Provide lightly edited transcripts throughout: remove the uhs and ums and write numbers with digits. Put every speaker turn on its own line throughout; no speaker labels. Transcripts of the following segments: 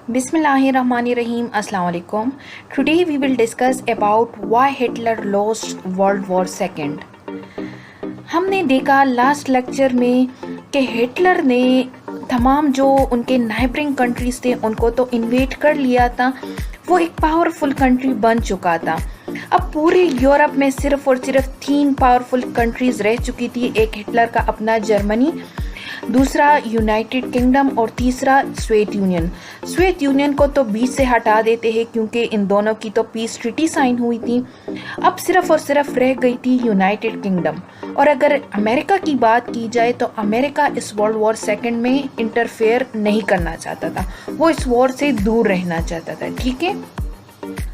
Bismillahirrahmanirrahim. Assalamu alaikum. Today we will discuss about why Hitler lost World War II. हमने देखा last lecture में कि Hitler ने तमाम जो उनके नाइबरिंग कंट्रीज थे उनको तो इन्वेट कर लिया था। वो एक पावरफुल कंट्री बन चुका था। अब पूरे यूरोप में सिर्फ और सिर्फ 3 पावरफुल कंट्रीज रह चुकी थी। एक हिटलर का अपना जर्मनी, दूसरा यूनाइटेड किंगडम और तीसरा स्वेट यूनियन। स्वेट यूनियन को तो बीच से हटा देते हैं क्योंकि इन दोनों की तो पीस ट्रीटी साइन हुई थी। अब सिर्फ और सिर्फ रह गई थी यूनाइटेड किंगडम। और अगर अमेरिका की बात की जाए तो अमेरिका इस वर्ल्ड वॉर सेकेंड में इंटरफेयर नहीं करना चाहता था। वो इस वॉर से दूर रहना चाहता था। ठीक है,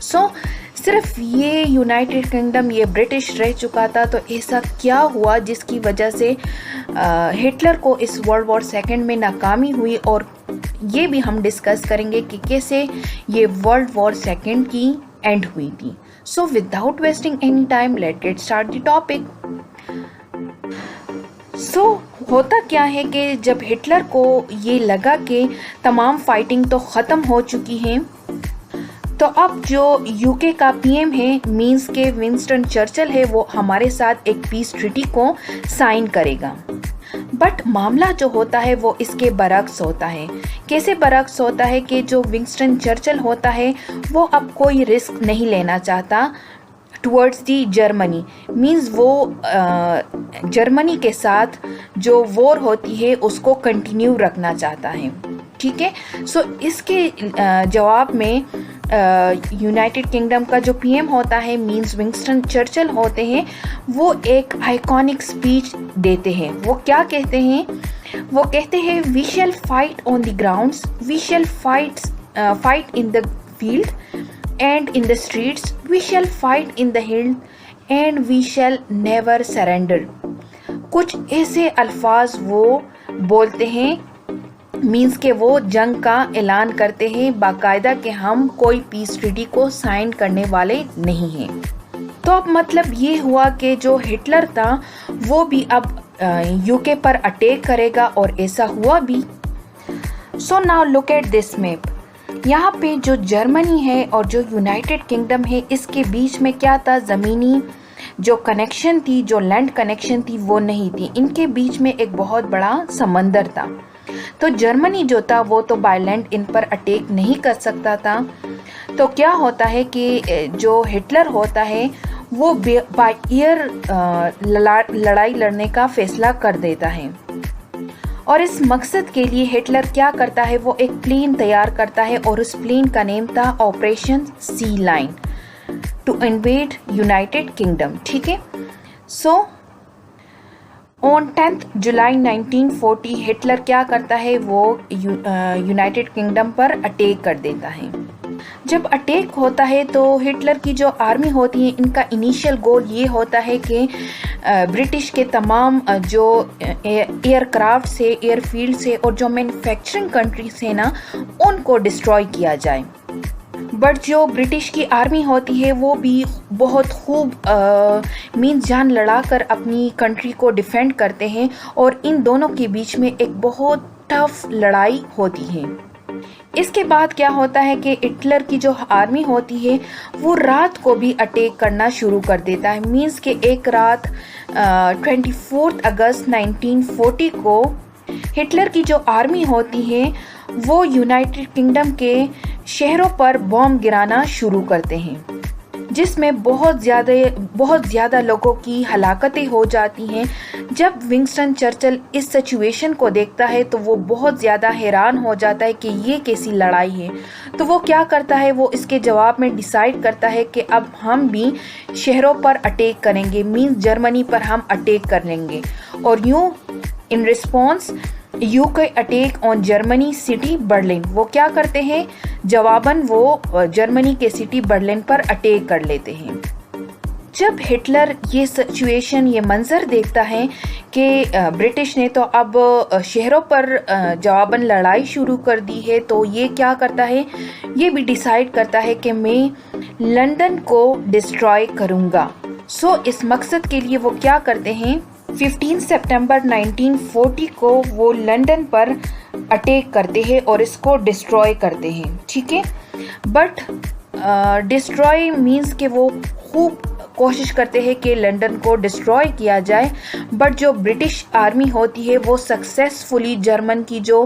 सो सिर्फ ये यूनाइटेड किंगडम, ये ब्रिटिश रह चुका था। तो ऐसा क्या हुआ जिसकी वजह से हिटलर को इस वर्ल्ड वॉर सेकेंड में नाकामी हुई, और ये भी हम डिस्कस करेंगे कि कैसे ये वर्ल्ड वॉर सेकेंड की एंड हुई थी। So without wasting any time let get start the topic. So होता क्या है कि जब हिटलर को ये लगा कि तमाम फाइटिंग तो ख़त्म हो चुकी हैं, तो अब जो यूके का पीएम है, मीन्स के विंस्टन चर्चिल है, वो हमारे साथ एक पीस ट्रीटी को साइन करेगा। बट मामला जो होता है वो इसके बरक्स होता है। कैसे बरक्स होता है कि जो विंस्टन चर्चिल होता है वो अब कोई रिस्क नहीं लेना चाहता टुवर्ड्स दी जर्मनी। मीन्स वो जर्मनी के साथ जो वॉर होती है उसको कंटिन्यू रखना चाहता है। ठीक है, सो इसके जवाब में यूनाइटेड किंगडम का जो पीएम होता है, मीन्स विंस्टन चर्चिल होते हैं, वो एक आइकॉनिक स्पीच देते हैं। वो क्या कहते हैं? वो कहते हैं we shall fight on the grounds, we shall fight in the field and in the streets, we shall fight in the hill and we shall never surrender. कुछ ऐसे अल्फाज वो बोलते हैं, मीन्स के वो जंग का ऐलान करते हैं बाकायदा कि हम कोई पीस ट्रीटी को साइन करने वाले नहीं हैं। तो अब मतलब ये हुआ कि जो हिटलर था वो भी अब यूके पर अटैक करेगा, और ऐसा हुआ भी। So now look at this map. यहाँ पे जो जर्मनी है और जो यूनाइटेड किंगडम है, इसके बीच में क्या था? ज़मीनी जो कनेक्शन थी, जो लैंड कनेक्शन थी, वो नहीं थी। इनके बीच में एक बहुत बड़ा समंदर था। तो जर्मनी जो था वो तो बाय लैंड इन पर अटैक नहीं कर सकता था। तो क्या होता है कि जो हिटलर होता है वो बाय एयर लड़ाई लड़ने का फैसला कर देता है। और इस मकसद के लिए हिटलर क्या करता है? वो एक प्लेन तैयार करता है, और उस प्लेन का नेम था operation sea lion to invade United Kingdom. ठीक है, सो ऑन 10 जुलाई 1940 हिटलर क्या करता है? वो यूनाइटेड किंगडम पर अटैक कर देता है। जब अटैक होता है तो हिटलर की जो आर्मी होती है, इनका इनिशियल गोल ये होता है कि ब्रिटिश के तमाम जो एयरक्राफ्ट से, एयरफील्ड से और जो मैन्युफैक्चरिंग कंट्रीज है ना, उनको डिस्ट्रॉय किया जाए। बट जो ब्रिटिश की आर्मी होती है वो भी बहुत खूब मीन्स जान लड़ाकर अपनी कंट्री को डिफेंड करते हैं, और इन दोनों के बीच में एक बहुत टफ लड़ाई होती है। इसके बाद क्या होता है कि हिटलर की जो आर्मी होती है वो रात को भी अटैक करना शुरू कर देता है। मीन्स के एक रात 24 अगस्त 1940 को हिटलर की जो आर्मी होती है वो यूनाइटेड किंगडम के शहरों पर बॉम्ब गिराना शुरू करते हैं, जिसमें बहुत ज़्यादा लोगों की हलाकतें हो जाती हैं। जब विंस्टन चर्चिल इस सिचुएशन को देखता है तो वो बहुत ज़्यादा हैरान हो जाता है कि ये कैसी लड़ाई है। तो वो क्या करता है? वो इसके जवाब में डिसाइड करता है कि अब हम भी शहरों पर अटैक करेंगे, मीन्स जर्मनी पर हम अटैक कर लेंगे। और यूँ in response UK attack on Germany city Berlin, वो क्या करते हैं? जवाबन वो जर्मनी के सिटी बर्लिन पर अटैक कर लेते हैं। जब हिटलर ये सिचुएशन, ये मंजर देखता है कि ब्रिटिश ने तो अब शहरों पर जवाबन लड़ाई शुरू कर दी है, तो ये क्या करता है? ये भी डिसाइड करता है कि मैं लंदन को डिस्ट्रॉय करूँगा। सो इस मकसद के लिए वो क्या करते हैं? 15 सितंबर 1940 को वो लंदन पर अटैक करते हैं और इसको डिस्ट्रॉय करते हैं, ठीक है। बट डिस्ट्रॉय मीन्स कि वो खूब कोशिश करते हैं कि लंदन को डिस्ट्रॉय किया जाए, बट जो ब्रिटिश आर्मी होती है वो सक्सेसफुली जर्मन की जो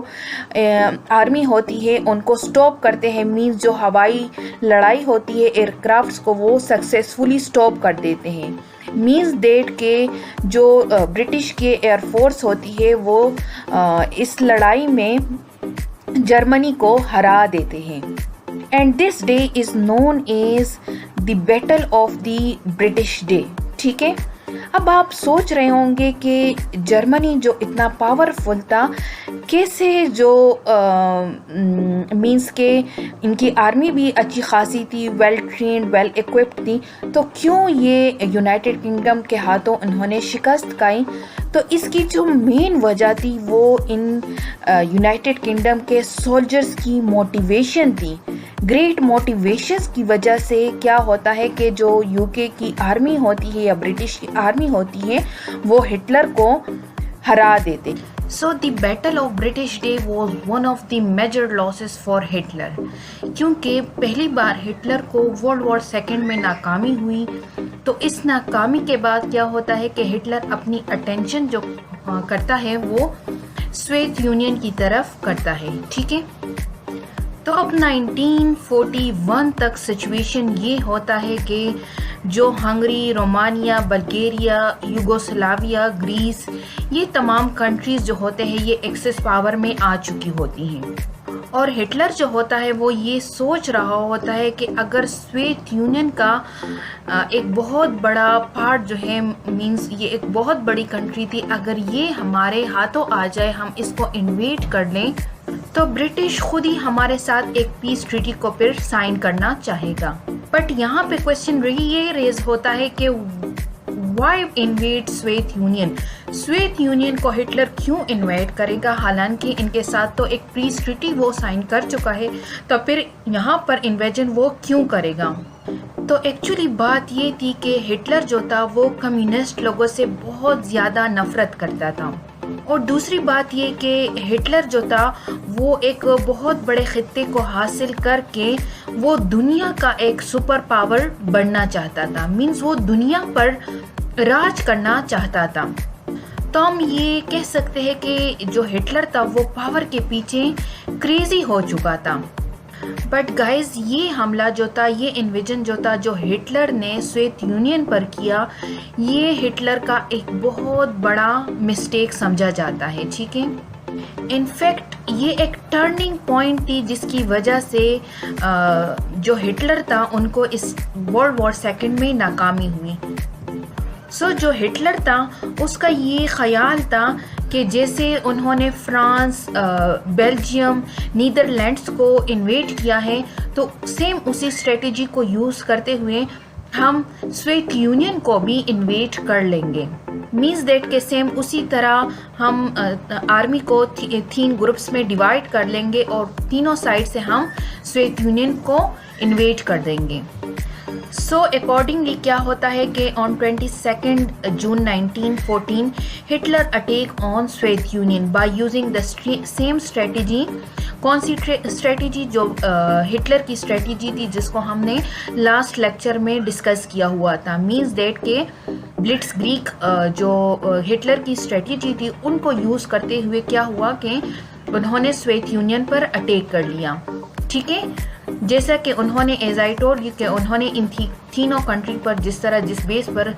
आर्मी होती है उनको स्टॉप करते हैं। मीन्स जो हवाई लड़ाई होती है एयरक्राफ्ट्स को वो सक्सेसफुली स्टॉप कर देते हैं। मीन्स डेट के जो ब्रिटिश के एयरफोर्स होती है वो इस लड़ाई में जर्मनी को हरा देते हैं। And this day is known as the battle of the British day, ठीक है। अब आप सोच रहे होंगे कि जर्मनी जो इतना पावरफुल था, कैसे जो मीन्स के इनकी आर्मी भी अच्छी खासी थी, वेल ट्रेंड, वेल इक्विप्ड थी, तो क्यों ये यूनाइटेड किंगडम के हाथों उन्होंने शिकस्त खाई। तो इसकी जो मेन वजह थी वो इन यूनाइटेड किंगडम के सोल्जर्स की मोटिवेशन थी। ग्रेट मोटिवेशंस की वजह से क्या होता है कि जो यूके की आर्मी होती है या ब्रिटिश की आर्मी होती है वो हिटलर को हरा देते। So the battle of British day was one of the major losses for Hitler, क्योंकि पहली बार हिटलर को वर्ल्ड वॉर सेकेंड में नाकामी हुई। तो इस नाकामी के बाद क्या होता है कि हिटलर अपनी अटेंशन जो करता है वो सोवियत यूनियन की तरफ करता है, ठीक है। तो अब 1941 तक सिचुएशन ये होता है कि जो Hungary, Romania, Bulgaria, Yugoslavia, Greece, ये तमाम कंट्रीज़ जो होते हैं ये एक्सेस पावर में आ चुकी होती हैं। और हिटलर जो होता है वो ये सोच रहा होता है कि अगर सोवियत यूनियन का एक बहुत बड़ा पार्ट जो है, मींस ये एक बहुत बड़ी कंट्री थी, अगर ये हमारे हाथों आ जाए, हम इसको इन्वेड कर लें, तो ब्रिटिश खुद ही हमारे साथ एक पीस ट्रीटी को फिर साइन करना चाहेगा। बट यहाँ पे क्वेश्चन ये रेज होता है कि why invade Soviet Union, Soviet Union को हिटलर क्यों इन्वाइट करेगा, हालांकि इनके साथ तो एक पीस ट्रीटी वो साइन कर चुका है, तो फिर यहाँ पर इन्वेजन वो क्यों करेगा। तो एक्चुअली बात ये थी कि हिटलर जो था वो कम्युनिस्ट लोगों से बहुत ज़्यादा नफरत करता था। और दूसरी बात ये कि हिटलर जो था वो एक बहुत बड़े खित्ते को हासिल करके वो दुनिया का एक सुपर पावर बनना चाहता था। मीन्स वो दुनिया पर राज करना चाहता था। तो हम ये कह सकते हैं कि जो हिटलर था वो पावर के पीछे क्रेजी हो चुका था। बट गाइज ये हमला जो था, ये इन्वेजन जो था जो हिटलर ने सोवियत यूनियन पर किया, ये हिटलर का एक बहुत बड़ा मिस्टेक समझा जाता है, ठीक है। इनफैक्ट ये एक टर्निंग पॉइंट थी जिसकी वजह से जो हिटलर था उनको इस वर्ल्ड वॉर सेकेंड में नाकामी हुई। सो जो हिटलर था उसका ये ख्याल था कि जैसे उन्होंने फ्रांस, बेल्जियम, नीदरलैंड्स को इन्वेड किया है, तो सेम उसी स्ट्रेटेजी को यूज़ करते हुए हम सोवियत यूनियन को भी इन्वेड कर लेंगे। मीन्स दैट के सेम उसी तरह हम आर्मी को 3 ग्रुप्स में डिवाइड कर लेंगे और तीनों साइड से हम सोवियत यूनियन को इन्वेड कर देंगे। सो अकॉर्डिंगली क्या होता है कि on 22 June 1914 Hitler attack on Soviet union by using the same strategy. कौन सी स्ट्रेटजी? जो हिटलर की स्ट्रेटजी थी जिसको हमने लास्ट लेक्चर में डिस्कस किया हुआ था। मीन्स दैट के ब्लिट्जक्रीग जो हिटलर की स्ट्रेटजी थी उनको यूज़ करते हुए क्या हुआ कि उन्होंने सोवियत यूनियन पर अटैक कर लिया, ठीक है। जैसा कि उन्होंने एज आई टोल्ड यू कि उन्होंने इन तीनों कंट्री पर जिस बेस पर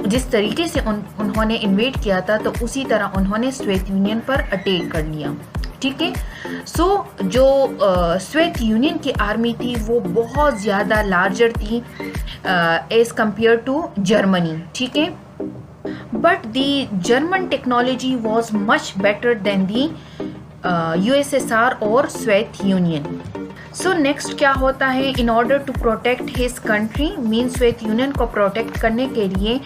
जिस तरीके से उन्होंने इन्वेड किया था, तो उसी तरह उन्होंने सोवियत यूनियन पर अटैक कर लिया, ठीक है। सो जो सोवियत यूनियन की आर्मी थी वो बहुत ज़्यादा लार्जर थी एज कंपेयर टू जर्मनी, ठीक है। But the German technology was much better than the USSR और सोवियत यूनियन। सो नेक्स्ट क्या होता है, in order to protect his country, mean Soviet Union को प्रोटेक्ट करने के लिए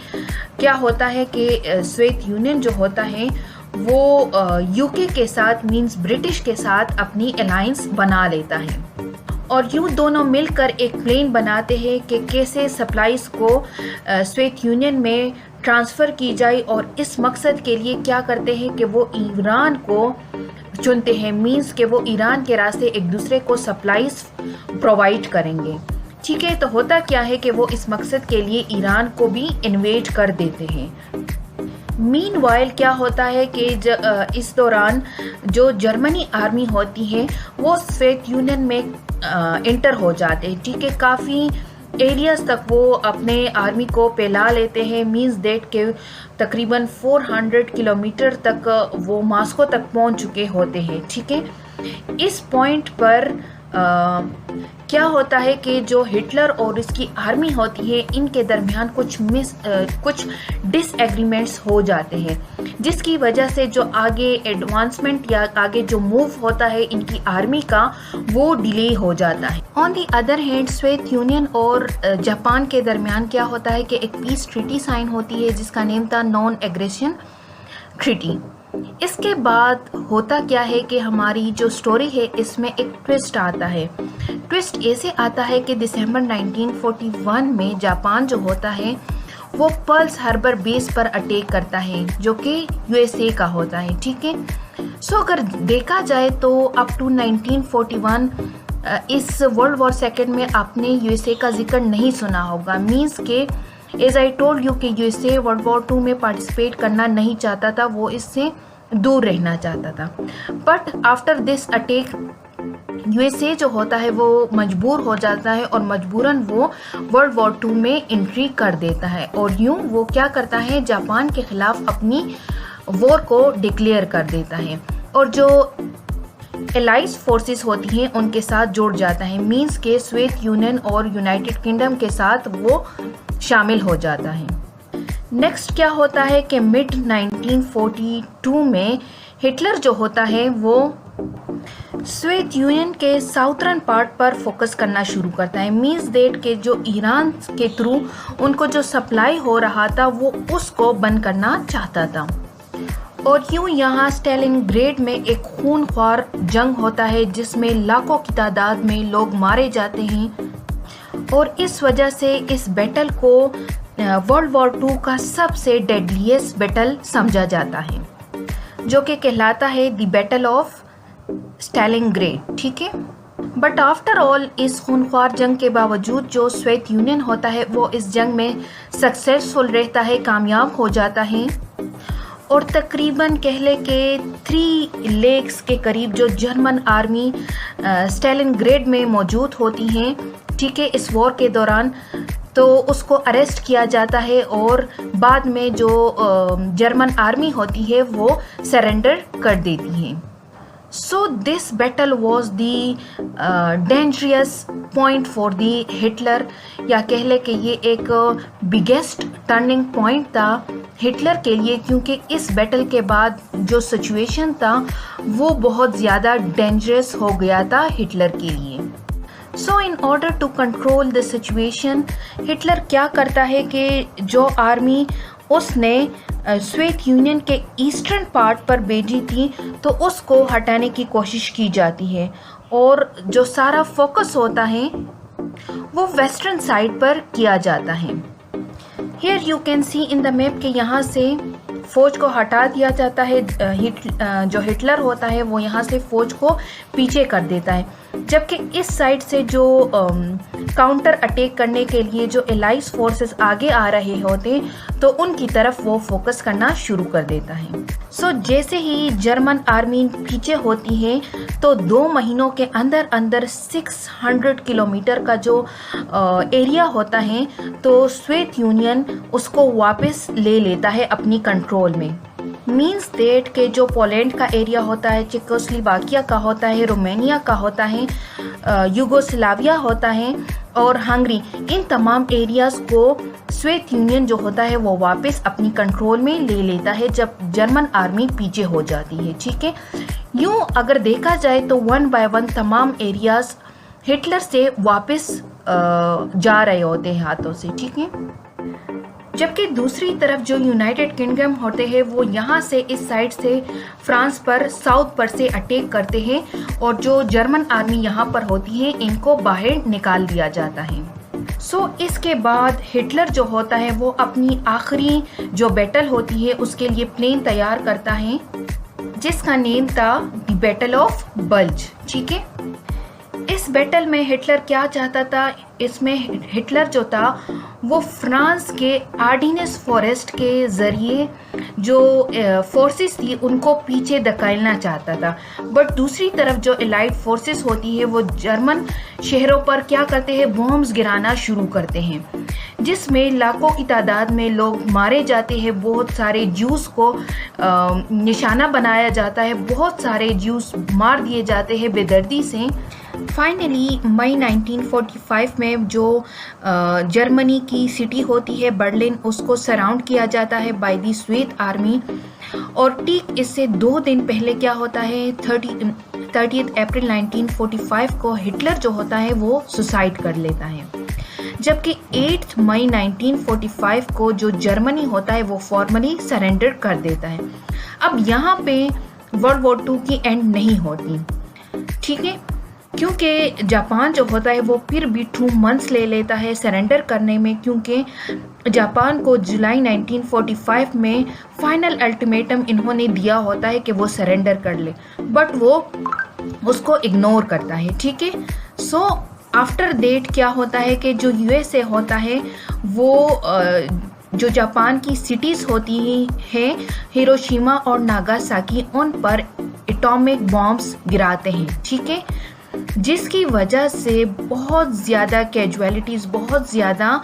क्या होता है कि सोवियत यूनियन जो होता है वो यूके के साथ मीन्स ब्रिटिश के साथ अपनी अलायंस बना लेता है और यूँ दोनों मिलकर एक प्लान बनाते हैं कि कैसे सप्लाईज को सोवियत यूनियन में ट्रांसफ़र की जाए, और इस मकसद के लिए क्या करते हैं कि वो ईरान को चुनते हैं। मींस कि वो ईरान के रास्ते एक दूसरे को सप्लाईज प्रोवाइड करेंगे। ठीक है, तो होता क्या है कि वो इस मकसद के लिए ईरान को भी इन्वेड कर देते हैं। मीनवाइल क्या होता है कि इस दौरान जो जर्मनी आर्मी होती है वो सोवियत यूनियन में इंटर हो जाते हैं। ठीक है, काफ़ी एरियाज तक वो अपने आर्मी को फैला लेते हैं। मींस डेट के तकरीबन 400 किलोमीटर तक वो मॉस्को तक पहुंच चुके होते हैं। ठीक है, इस पॉइंट पर क्या होता है कि जो हिटलर और इसकी आर्मी होती है इनके दरमियान कुछ डिसएग्रीमेंट्स हो जाते हैं, जिसकी वजह से जो आगे एडवांसमेंट या आगे जो मूव होता है इनकी आर्मी का वो डिले हो जाता है। On the other hand Soviet union और जापान के दरमियान क्या होता है कि एक पीस ट्रीटी साइन होती है जिसका नेम था नॉन एग्रेशन ट्रीटी। इसके बाद होता क्या है कि हमारी जो स्टोरी है इसमें एक ट्विस्ट आता है। ट्विस्ट ऐसे आता है कि दिसंबर 1941 में जापान जो होता है वो पर्ल्स हार्बर बेस पर अटैक करता है जो कि यूएसए का होता है। ठीक है, सो अगर देखा जाए तो अप टू 1941 इस वर्ल्ड वॉर सेकेंड में आपने यूएसए का जिक्र नहीं सुना होगा। मीन्स के एज आई टोल्ड यू कि यूएसए वर्ल्ड वॉर 2 में पार्टिसिपेट करना नहीं चाहता था, वो इससे दूर रहना चाहता था। But after this attack USA जो होता है वो मजबूर हो जाता है और मजबूरन वो वर्ल्ड वॉर 2 में एंट्री कर देता है, और यूं वो क्या करता है जापान के खिलाफ अपनी वॉर को डिक्लेयर कर देता है और जो एलाइज फोर्सेस होती हैं उनके साथ जुड़ जाता है। मींस के सोवियत यूनियन और यूनाइटेड किंगडम के साथ वो शामिल हो जाता है। नेक्स्ट क्या होता है कि मिड 1942 में हिटलर जो होता है वो सोवियत यूनियन के साउथर्न पार्ट पर फोकस करना शुरू करता है। मींस दैट के जो ईरान के थ्रू उनको जो सप्लाई हो रहा था वो उसको बंद करना चाहता था, और यूं यहाँ स्टालिनग्रेड में एक खूनख्वार जंग होता है जिसमें लाखों की तादाद में लोग मारे जाते हैं, और इस वजह से इस बैटल को वर्ल्ड वॉर 2 का सबसे डेडलीस्ट बैटल समझा जाता है जो कि कहलाता है द बैटल ऑफ स्टालिनग्रेड। ठीक है, बट आफ्टर ऑल इस खूनख्वार जंग के बावजूद जो सोवियत यूनियन होता है वो इस जंग में सक्सेसफुल रहता है, कामयाब हो जाता है, और तकरीबन कह ले के 3 लेक्स के करीब जो जर्मन आर्मी स्टालिनग्रेड में मौजूद होती हैं, ठीक है, इस वॉर के दौरान, तो उसको अरेस्ट किया जाता है और बाद में जो जर्मन आर्मी होती है वो सरेंडर कर देती है। So this battle was the dangerous point for the Hitler, या कह ले कि ये एक बिगेस्ट टर्निंग पॉइंट था हिटलर के लिए, क्योंकि इस बैटल के बाद जो सिचुएशन था वो बहुत ज़्यादा डेंजरस हो गया था हिटलर के लिए। So in order to control the situation Hitler क्या करता है कि जो आर्मी उसने सोवियत यूनियन के ईस्टर्न पार्ट पर भेजी थी तो उसको हटाने की कोशिश की जाती है, और जो सारा फोकस होता है वो वेस्टर्न साइड पर किया जाता है। Here you can see in the map कि यहाँ से फौज को हटा दिया जाता है। जो हिटलर होता है वो यहाँ से फौज को पीछे कर देता है, जबकि इस साइड से जो काउंटर अटैक करने के लिए जो एलाइज फोर्सेस आगे आ रहे होते तो उनकी तरफ वो फोकस करना शुरू कर देता है। सो जैसे ही जर्मन आर्मी पीछे होती है तो 2 महीनों के अंदर अंदर 600 किलोमीटर का जो एरिया होता है तो सोवियत यूनियन उसको वापस ले लेता है अपनी कंट्रोल में। मीन्स डेट के जो पोलैंड का एरिया होता है, चेकोस्लोवाकिया का होता है, रोमानिया का होता है, यूगोस्लाविया होता है और हंगरी, इन तमाम एरियाज़ को सोवियत यूनियन जो होता है वो वापस अपनी कंट्रोल में ले लेता है जब जर्मन आर्मी पीछे हो जाती है। ठीक है, यूँ अगर देखा जाए तो 1 बाय 1 तमाम एरियाज़ हिटलर से वापस जा रहे होते हैं हाथों से। ठीक है, जबकि दूसरी तरफ जो यूनाइटेड किंगडम होते हैं वो यहाँ से इस साइड से फ्रांस पर साउथ पर से अटैक करते हैं और जो जर्मन आर्मी यहाँ पर होती है इनको बाहर निकाल दिया जाता है। इसके बाद हिटलर जो होता है वो अपनी आखिरी जो बैटल होती है उसके लिए प्लेन तैयार करता है, जिसका नेम था द बैटल ऑफ बल्ज। ठीक है, इस बैटल में हिटलर क्या चाहता था, इसमें हिटलर जो था वो फ्रांस के आर्डिनेंस फॉरेस्ट के ज़रिए जो फोर्सेस थी उनको पीछे धकेलना चाहता था। बट दूसरी तरफ जो एलाइड फोर्सेस होती है वो जर्मन शहरों पर क्या करते हैं, बॉम्ब्स गिराना शुरू करते हैं, जिसमें लाखों की तादाद में लोग मारे जाते हैं। बहुत सारे ज्यूस को निशाना बनाया जाता है, बहुत सारे ज्यूस मार दिए जाते हैं बेदर्दी से। फाइनली मई 1945 में जो जर्मनी की सिटी होती है बर्लिन, उसको सराउंड किया जाता है बाय दी स्वेत आर्मी। और ठीक इससे 2 दिन पहले क्या होता है, 30 अप्रैल 1945 को हिटलर जो होता है वो सुसाइड कर लेता है, जबकि 8 मई 1945 को जो जर्मनी होता है वो फॉर्मली सरेंडर कर देता है। अब यहाँ पे वर्ल्ड वॉर 2 की एंड नहीं होती। ठीक है, क्योंकि जापान जो होता है वो फिर भी 2 मंथ्स ले लेता है सरेंडर करने में, क्योंकि जापान को जुलाई 1945 में फाइनल अल्टीमेटम इन्होंने दिया होता है कि वो सरेंडर कर ले, बट वो उसको इग्नोर करता है। ठीक है, सो आफ्टर डेट क्या होता है कि जो यूएसए होता है वो जो जापान की सिटीज़ होती हैं हिरोशिमा और नागासाकी, उन पर एटॉमिक बॉम्ब्स गिराते हैं। ठीक है, जिसकी वजह से बहुत ज़्यादा कैजुअलिटीज़, बहुत ज़्यादा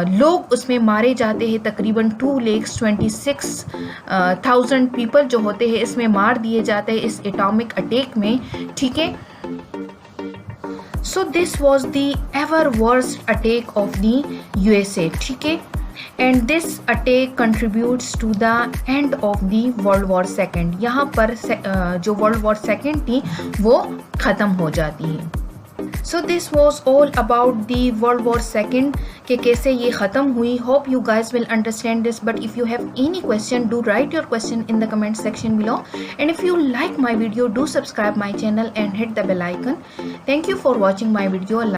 लोग उसमें मारे जाते हैं। तकरीबन 2,26,000 पीपल जो होते हैं इसमें मार दिए जाते हैं इस एटॉमिक अटैक में। ठीक है, so this was the ever worst attack of the USA. ठीक है, and this attack contributes to the end of the world war second. यहाँ पर जो वर्ल्ड वॉर सेकेंड थी वो ख़त्म हो जाती है। So this was all about the world war second कि कैसे ये ख़त्म हुई। Hope you guys will understand this, but if you have any question do right your question in the comment section below, and if you like my video, do subscribe my channel and hit the bell icon. Thank you for watching my video.